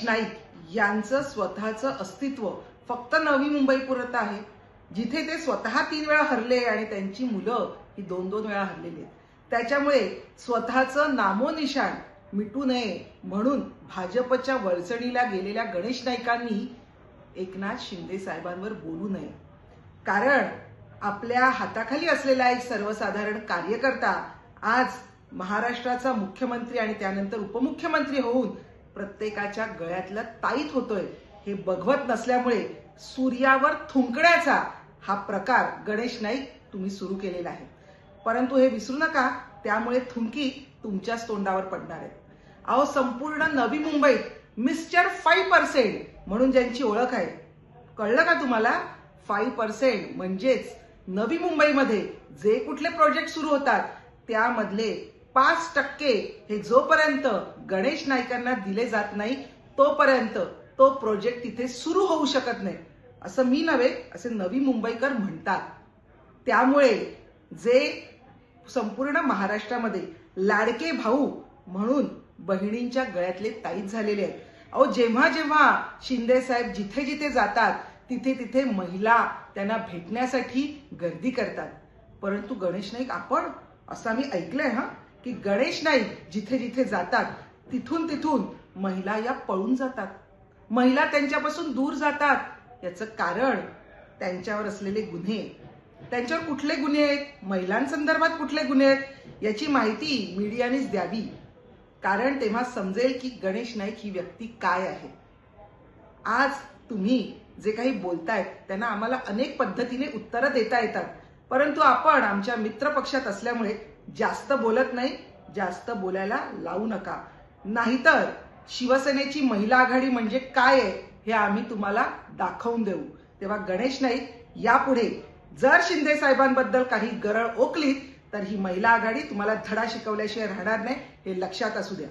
नाईक यांचं स्वतःचं अस्तित्व फक्त नवी मुंबईपुरतं आहे, जिथे ते स्वतः 3 वेळा हरले आणि त्यांची मुलं ही 2-2 वेळा हरलेली आहेत. त्याच्यामुळे स्वतःचं नामोनिशाण मिटू नये म्हणून भाजपच्या वळचणीला गेलेल्या गणेश नाईकांनी एकनाथ शिंदे साहेबांवर बोलू नये. कारण आपल्या हाताखाली असलेला एक सर्वसाधारण कार्यकर्ता आज महाराष्ट्राचा मुख्यमंत्री आणि त्यानंतर उपमुख्यमंत्री होऊन प्रत्येकाच्या गळ्यातलं ताईत होतोय हे बघवत नसल्यामुळे सूर्यावर थुंकण्याचा हा प्रकार गणेश नाईक तुम्ही सुरू केलेला आहे. परंतु हे विसरू नका, त्यामुळे थुंकी तुमच्याच तोंडावर पडणार आहेत. अहो, संपूर्ण नवी मुंबईत मिस्टर 5% म्हणून ज्यांची ओळख आहे, कळलं का तुम्हाला? 5% म्हणजेच नवी मुंबईमध्ये जे कुठले प्रोजेक्ट सुरू होतात त्यामधले 5% हे जोपर्यंत गणेश नाईकांना दिले जात नाही तोपर्यंत तो प्रोजेक्ट तिथे सुरू होऊ शकत नाही. असं मी नव्हे, असे नवी मुंबईकर म्हणतात. त्यामुळे जे संपूर्ण महाराष्ट्रामध्ये लाडके भाऊ म्हणून बहिणींच्या गळ्यातले ताईत झालेले आहेत. अहो, जेव्हा जेव्हा शिंदे साहेब जिथे जिथे जातात तिथे तिथे महिला त्यांना भेटण्यासाठी गर्दी करतात. परंतु गणेश नाईक, आपण असं आम्ही ऐकलंय की गणेश नाईक जिथे जिथे जातात तिथून तिथून महिला या पळून जातात, महिला त्यांच्यापासून दूर जातात. याचं कारण त्यांच्यावर असलेले गुन्हे. त्यांच्यावर कुठले गुन्हे आहेत, महिलांसंदर्भात कुठले गुन्हे आहेत याची माहिती मीडियानेच द्यावी. कारण तेव्हा समजेल की गणेश नाईक ही व्यक्ती काय आहे. आज तुम्ही जे काही बोलतायत त्यांना आम्हाला अनेक पद्धतीने उत्तरं देता येतात, परंतु आपण आमच्या मित्रपक्षात असल्यामुळे जास्त बोलत नाही. जास्त बोलायला लावू नका, नाहीतर शिवसेनेची महिला आघाडी म्हणजे काय आहे हे आम्ही तुम्हाला दाखवून देऊ. तेव्हा गणेश नाईक, यापुढे जर शिंदे साहेबांबद्दल काही गरळ ओकलीत तर ही महिला आघाडी तुम्हाला धडा शिकवल्याशिवाय राहणार नाही, हे लक्षात असू द्या.